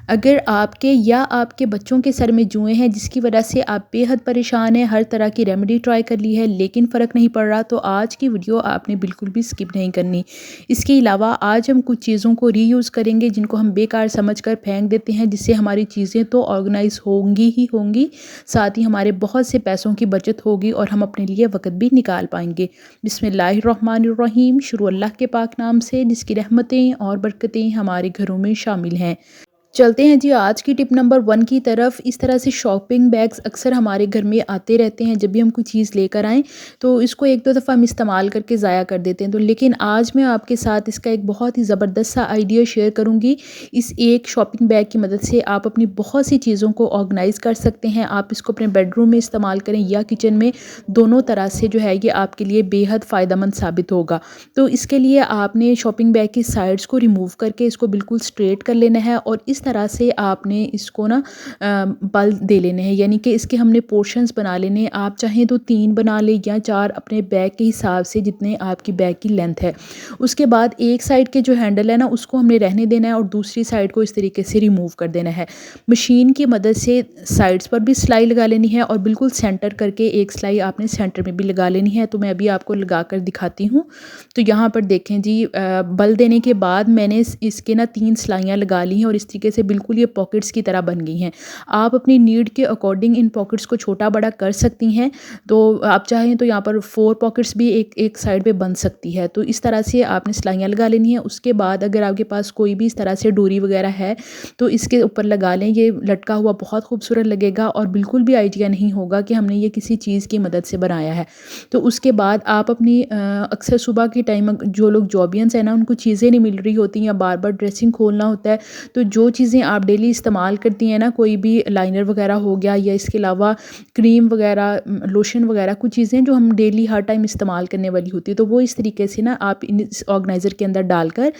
अगर आपके या आपके बच्चों के सर में जुएँ हैं जिसकी वजह से आप बेहद परेशान हैं, हर तरह की रेमेडी ट्राई कर ली है लेकिन फ़र्क नहीं पड़ रहा, तो आज की वीडियो आपने बिल्कुल भी स्किप नहीं करनी। इसके अलावा आज हम कुछ चीज़ों को रीयूज़ करेंगे जिनको हम बेकार समझकर फेंक देते हैं, जिससे हमारी चीज़ें तो ऑर्गेनाइज़ होंगी ही होंगी, साथ ही हमारे बहुत से पैसों की बचत होगी और हम अपने लिए वक़्त भी निकाल पाएँगे। बिस्मिल्लाहिर्रहमानिर्रहीम, शुरू अल्लाह के पाक नाम से जिसकी रहमतें और बरकतें हमारे घरों में शामिल हैं। चलते हैं जी आज की टिप नंबर 1 की तरफ। इस तरह से शॉपिंग बैग्स अक्सर हमारे घर में आते रहते हैं। जब भी हम कोई चीज़ लेकर आएँ तो इसको 1-2 दफ़ा हम इस्तेमाल करके ज़ाया कर देते हैं। तो लेकिन आज मैं आपके साथ इसका एक बहुत ही ज़बरदस्त सा आइडिया शेयर करूँगी। इस एक शॉपिंग बैग की मदद से आप अपनी बहुत सी चीज़ों को ऑर्गेनाइज़ कर सकते हैं। आप इसको अपने बेडरूम में इस्तेमाल करें या किचन में, दोनों तरह से जो है ये आपके लिए बेहद फ़ायदेमंद साबित होगा। तो इसके लिए आपने शॉपिंग बैग की साइड्स को रिमूव करके इसको बिल्कुल स्ट्रेट कर लेना है और इस तरह से आपने इसको ना बल दे लेने हैं, यानी कि इसके हमने पोर्शंस बना लेने हैं। आप चाहें तो 3 बना लें या 4, अपने बैग के हिसाब से जितने आपकी बैग की लेंथ है। उसके बाद एक साइड के जो हैंडल है ना उसको हमने रहने देना है और दूसरी साइड को इस तरीके से रिमूव कर देना है। मशीन की मदद से साइड्स पर भी सिलाई लगा लेनी है और बिल्कुल सेंटर करके एक सिलाई आपने सेंटर में भी लगा लेनी है। तो मैं अभी आपको लगा कर दिखाती हूँ। तो यहाँ पर देखें जी, बल देने के बाद मैंने इसके ना 3 सिलाइयाँ लगा ली हैं और इस तरीके से बिल्कुल ये पॉकेट्स की तरह बन गई हैं। आप अपनी नीड के अकॉर्डिंग इन पॉकेट्स को छोटा बड़ा कर सकती हैं। तो आप चाहें तो यहाँ पर 4 पॉकेट्स भी एक साइड पे बन सकती है। तो इस तरह से आपने सिलाइयाँ लगा लेनी है। उसके बाद अगर आपके पास कोई भी इस तरह से डोरी वगैरह है तो इसके ऊपर लगा लें। ये लटका हुआ बहुत खूबसूरत लगेगा और बिल्कुल भी आइडिया नहीं होगा कि हमने ये किसी चीज़ की मदद से बनाया है। तो उसके बाद आप अपनी अक्सर सुबह के टाइम जो लोग जॉबियंस हैं ना उनको चीज़ें नहीं मिल रही होती या बार बार ड्रेसिंग खोलना होता है, तो जो चीज़ें आप डेली इस्तेमाल करती हैं ना, कोई भी लाइनर वगैरह हो गया या इसके अलावा क्रीम वगैरह, लोशन वगैरह, कुछ चीज़ें जो हम डेली हर टाइम इस्तेमाल करने वाली होती है, तो वो इस तरीके से ना आप इस ऑर्गेनाइज़र के अंदर डालकर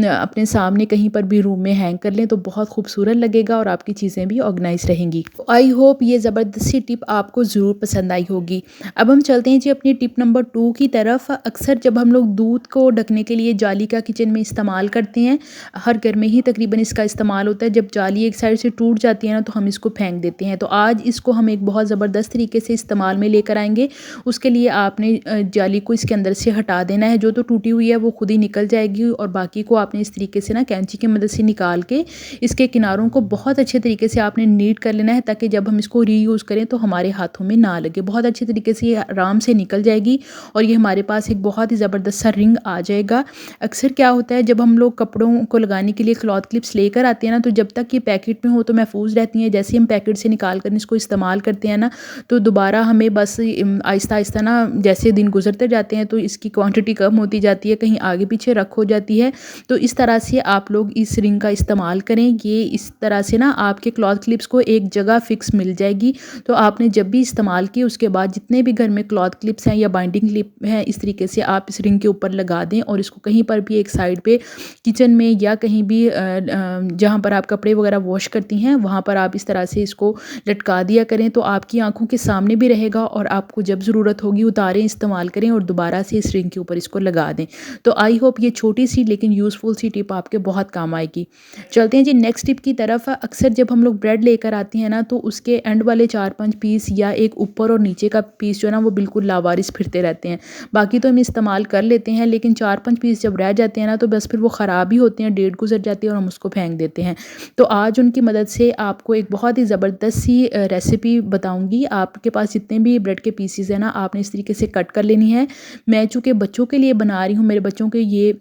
अपने सामने कहीं पर भी रूम में हैंग कर लें तो बहुत खूबसूरत लगेगा और आपकी चीज़ें भी ऑर्गेनाइज रहेंगी। आई होप ये ज़बरदस्त सी टिप आपको ज़रूर पसंद आई होगी। अब हम चलते हैं जी अपनी टिप नंबर 2 की तरफ। अक्सर जब हम लोग दूध को ढकने के लिए जाली का किचन में इस्तेमाल करते हैं, हर घर में ही तकरीबन इसका इस्तेमाल होता है, जब जाली एक साइड से टूट जाती है ना तो हम इसको फेंक देते हैं। तो आज इसको हम एक बहुत ज़बरदस्त तरीके से इस्तेमाल में लेकर आएंगे। उसके लिए आपने जाली को इसके अंदर से हटा देना है। जो तो टूटी हुई है वो खुद ही निकल जाएगी और बाकी को आपने इस तरीके से ना कैंची की मदद से निकाल के इसके किनारों को बहुत अच्छे तरीके से आपने नीट कर लेना है, ताकि जब हम इसको रीयूज़ करें तो हमारे हाथों में ना लगे। बहुत अच्छे तरीके से ये आराम से निकल जाएगी और ये हमारे पास एक बहुत ही ज़बरदस्त सा रिंग आ जाएगा। अक्सर क्या होता है, जब हम लोग कपड़ों को लगाने के लिए क्लॉथ क्लिप्स लेकर आते हैं ना, तो जब तक ये पैकेट में हो तो महफूज रहती हैं। जैसे ही हम पैकेट से निकाल कर इसको इस्तेमाल करते हैं ना, तो दोबारा हमें बस आहिस्ता आहिस्ता ना जैसे दिन गुजरते जाते हैं तो इसकी क्वांटिटी कम होती जाती है, कहीं आगे पीछे रख हो जाती है। तो इस तरह से आप लोग इस रिंग का इस्तेमाल करें। ये इस तरह से ना आपके क्लॉथ क्लिप्स को एक जगह फिक्स मिल जाएगी। तो आपने जब भी इस्तेमाल की उसके बाद जितने भी घर में क्लॉथ क्लिप्स हैं या बाइंडिंग क्लिप हैं, इस तरीके से आप इस रिंग के ऊपर लगा दें और इसको कहीं पर भी एक साइड पे किचन में या कहीं भी जहाँ पर आप कपड़े वगैरह वॉश करती हैं वहाँ पर आप इस तरह से इसको लटका दिया करें। तो आपकी आंखों के सामने भी रहेगा और आपको जब ज़रूरत होगी उतारें, इस्तेमाल करें और दोबारा से इस रिंग के ऊपर इसको लगा दें। तो आई होप ये छोटी सी लेकिन यूज़फुल सी टिप आपके बहुत काम आएगी। चलते हैं जी नेक्स्ट टिप की तरफ। अक्सर जब हम लोग ब्रेड लेकर आते हैं ना, तो उसके एंड वाले 4-5 पीस या एक ऊपर और नीचे का पीस जो है ना वो बिल्कुल लावारिस फिरते रहते हैं। बाकी तो हम इस्तेमाल कर लेते हैं, लेकिन 4-5 पीस जब रह जाते हैं ना तो बस फिर वो ख़राब ही होते हैं, डेट गुजर जाती है और हम उसको फेंक देते हैं। तो आज उनकी मदद से आपको एक बहुत ही ज़बरदस्त सी रेसिपी बताऊंगी। आपके पास जितने भी ब्रेड के पीसीज हैं ना, आपने इस तरीके से कट कर लेनी है। मैं चूँकि बच्चों के लिए बना रही हूँ, मेरे बच्चों के ये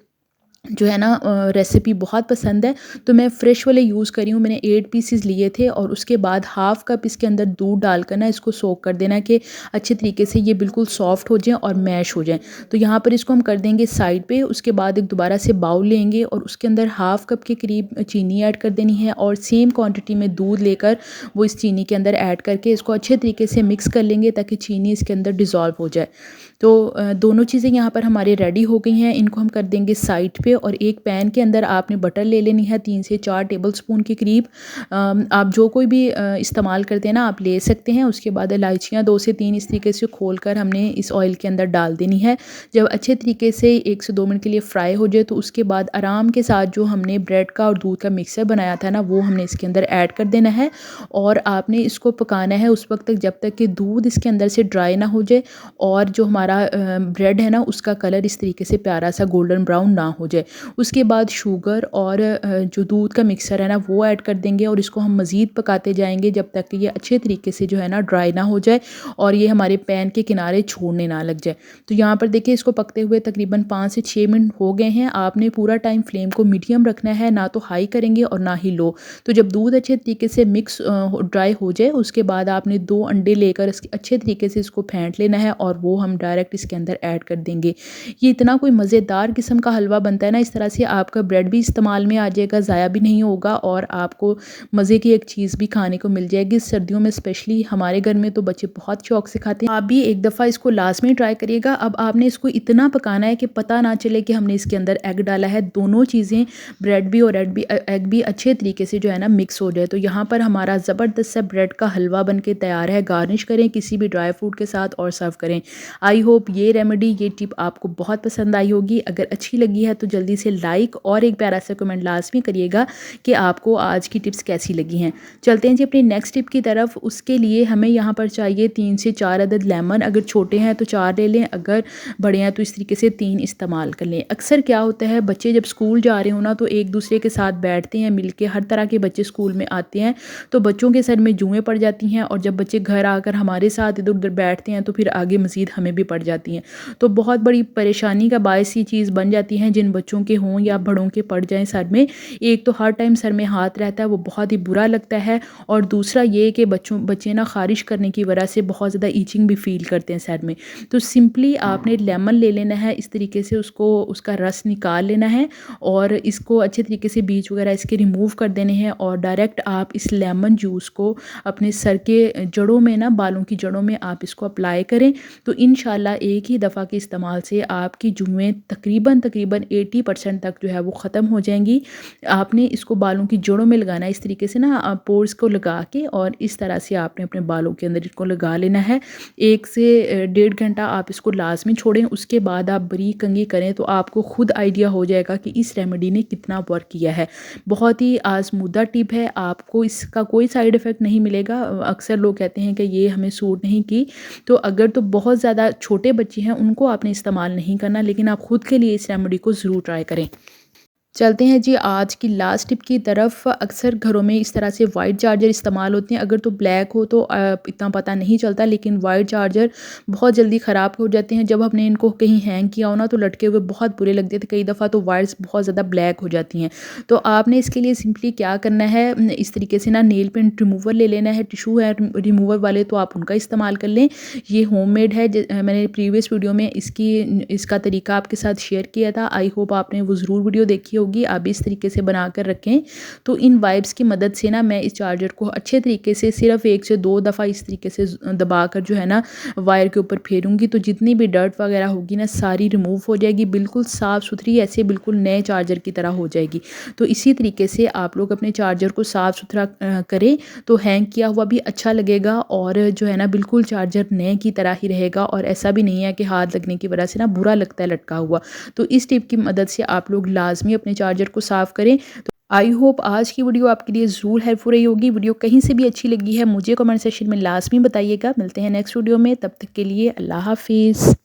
जो है ना रेसिपी बहुत पसंद है, तो मैं फ़्रेश वाले यूज़ कर रही हूँ। मैंने 8 पीसेस लिए थे और उसके बाद हाफ़ कप इसके अंदर दूध डालकर ना इसको सोक कर देना कि अच्छे तरीके से ये बिल्कुल सॉफ्ट हो जाएं और मैश हो जाएं। तो यहाँ पर इसको हम कर देंगे साइड पे। उसके बाद एक दोबारा से बाउल लेंगे और उसके अंदर हाफ़ कप के करीब चीनी ऐड कर देनी है और सेम क्वान्टिटी में दूध लेकर वो इस चीनी के अंदर ऐड करके इसको अच्छे तरीके से मिक्स कर लेंगे ताकि चीनी इसके अंदर डिज़ोल्व हो जाए। तो दोनों चीज़ें यहाँ पर हमारे रेडी हो गई हैं। इनको हम कर देंगे साइड पे और एक पैन के अंदर आपने बटर ले लेनी है 3 से 4 टेबलस्पून के करीब। आप जो कोई भी इस्तेमाल करते हैं ना आप ले सकते हैं। उसके बाद इलायचियाँ 2 से 3 इस तरीके से खोलकर हमने इस ऑयल के अंदर डाल देनी है। जब अच्छे तरीके से 1 से 2 मिनट के लिए फ्राई हो जाए तो उसके बाद आराम के साथ जो हमने ब्रेड का और दूध का मिक्सर बनाया था ना वो हमने इसके अंदर ऐड कर देना है और आपने इसको पकाना है उस वक्त तक जब तक कि दूध इसके अंदर से ड्राई ना हो जाए और जो हमारा ब्रेड है ना उसका कलर इस तरीके से प्यारा सा गोल्डन ब्राउन ना हो जाए। उसके बाद शुगर और जो दूध का मिक्सर है ना वो ऐड कर देंगे और इसको हम मज़ीद पकाते जाएंगे जब तक कि ये अच्छे तरीके से जो है ना ड्राई ना हो जाए और ये हमारे पैन के किनारे छोड़ने ना लग जाए। तो यहाँ पर देखिए इसको पकते हुए तकरीबन 5 से 6 मिनट हो गए हैं। आपने पूरा टाइम फ्लेम को मीडियम रखना है, ना तो हाई करेंगे और ना ही लो। तो जब दूध अच्छे तरीके से मिक्स ड्राई हो जाए उसके बाद आपने 2 अंडे लेकर इसके अच्छे तरीके से इसको फेंट लेना है और वो हम डायरेक्ट इसके अंदर ऐड कर देंगे। ये इतना कोई मज़ेदार किस्म का हलवा बनता है ना, इस तरह से आपका ब्रेड भी इस्तेमाल में आ जाएगा, ज़ाया भी नहीं होगा और आपको मज़े की एक चीज़ भी खाने को मिल जाएगी। सर्दियों में स्पेशली हमारे घर में तो बच्चे बहुत शौक से खाते हैं। आप भी एक दफ़ा इसको लाज़मी ट्राई करिएगा। अब आपने इसको इतना पकाना है कि पता ना चले कि हमने इसके अंदर एग डाला है। दोनों चीज़ें ब्रेड भी और एग भी अच्छे तरीके से जो है ना मिक्स हो जाए। तो यहाँ पर हमारा ज़बरदस्त सा ब्रेड का हलवा बन के तैयार है। गार्निश करें किसी भी ड्राई फ्रूट के साथ और सर्व करें। आई होप ये रेमेडी, ये टिप आपको बहुत पसंद आई होगी। अगर अच्छी लगी है तो जल्दी से लाइक और एक प्यारा सा कमेंट लाजमी करिएगा कि आपको आज की टिप्स कैसी लगी हैं। चलते हैं जी अपनी नेक्स्ट टिप की तरफ। उसके लिए हमें यहाँ पर चाहिए 3 से 4 अदद लेमन। अगर छोटे हैं तो 4 ले लें, अगर बड़े हैं तो इस तरीके से 3 इस्तेमाल कर लें। अक्सर क्या होता है बच्चे जब स्कूल जा रहे हो ना तो एक दूसरे के साथ बैठते हैं मिलके, हर तरह के बच्चे स्कूल में आते हैं तो बच्चों के सर में जुएँ पड़ जाती हैं और जब बच्चे घर आकर हमारे साथ इधर उधर बैठते हैं तो फिर आगे मज़ीद हमें भी पड़ जाती हैं। तो बहुत बड़ी परेशानी का बायस ये चीज़ बन जाती है जिन बच्चों के हों या बड़ों के पड़ जाएँ सर में। एक तो हर टाइम सर में हाथ रहता है, वो बहुत ही बुरा लगता है और दूसरा ये कि बच्चे ना ख़ारिश करने की वजह से बहुत ज़्यादा ईचिंग भी फ़ील करते हैं सर में। तो सिंपली आपने लेमन ले लेना है, इस तरीके से उसको उसका रस निकाल लेना है और इसको अच्छे तरीके से बीज वगैरह इसके रिमूव कर देने हैं और डायरेक्ट आप इस लेमन जूस को अपने सर के जड़ों में ना, बालों की जड़ों में आप इसको अप्लाई करें। तो इंशाल्लाह एक ही दफ़ा के इस्तेमाल से आपकी जुएँ तकरीबन 80% तक जो है वो ख़त्म हो जाएंगी। आपने इसको बालों की जड़ों में लगाना है इस तरीके से ना, पोर्स को लगा के और इस तरह से आपने अपने बालों के अंदर इसको लगा लेना है। 1 से 1.5 घंटा आप इसको लाजमी छोड़ें। उसके बाद आप बारीक कंघी करें तो आपको खुद आइडिया हो जाएगा कि इस रेमेडी ने कितना वर्क किया है। बहुत ही आजमूदा टिप है, आपको इसका कोई साइड इफ़ेक्ट नहीं मिलेगा। अक्सर लोग कहते हैं कि ये हमें सूट नहीं की, तो अगर तो बहुत ज़्यादा छोटे बच्चे हैं उनको आपने इस्तेमाल नहीं करना, लेकिन आप खुद के लिए इस रेमेडी को ज़रूर ट्राई करें। चलते हैं जी आज की लास्ट टिप की तरफ। अक्सर घरों में इस तरह से वाइट चार्जर इस्तेमाल होते हैं। अगर तो ब्लैक हो तो इतना पता नहीं चलता, लेकिन वाइट चार्जर बहुत जल्दी ख़राब हो जाते हैं। जब हमने इनको कहीं हैंग किया हो ना तो लटके हुए बहुत बुरे लगते थे। कई दफ़ा तो वायर्स बहुत ज़्यादा ब्लैक हो जाती हैं। तो आपने इसके लिए सिंपली क्या करना है, इस तरीके से ना नेल पेंट रिमूवर ले लेना है। टिशू है रिमूवर वाले तो आप उनका इस्तेमाल कर लें। ये होममेड है, मैंने प्रीवियस वीडियो में इसका तरीका आपके साथ शेयर किया था। आई होप आपने वो ज़रूर वीडियो देखी होगी। आप इस तरीके से बना कर रखें। तो इन वाइप्स की मदद से ना मैं इस चार्जर को अच्छे तरीके से सिर्फ 1 से 2 दफ़ा इस तरीके से दबा कर जो है ना वायर के ऊपर फेरूंगी तो जितनी भी डर्ट वगैरह होगी ना सारी रिमूव हो जाएगी, बिल्कुल साफ़ सुथरी, ऐसे बिल्कुल नए चार्जर की तरह हो जाएगी। तो इसी तरीके से आप लोग अपने चार्जर को साफ़ सुथरा करें तो हैंग किया हुआ भी अच्छा लगेगा और जो है ना बिल्कुल चार्जर नए की तरह ही रहेगा और ऐसा भी नहीं है कि हाथ लगने की वजह से ना बुरा लगता है लटका हुआ। तो इस टिप की मदद से आप लोग लाजमी अपने चार्जर को साफ़ करें। तो आई होप आज की वीडियो आपके लिए ज़रूर हेल्पफुल रही होगी। वीडियो कहीं से भी अच्छी लगी है मुझे कमेंट सेक्शन में लाजमी बताइएगा। मिलते हैं नेक्स्ट वीडियो में, तब तक के लिए अल्लाह हाफिज़।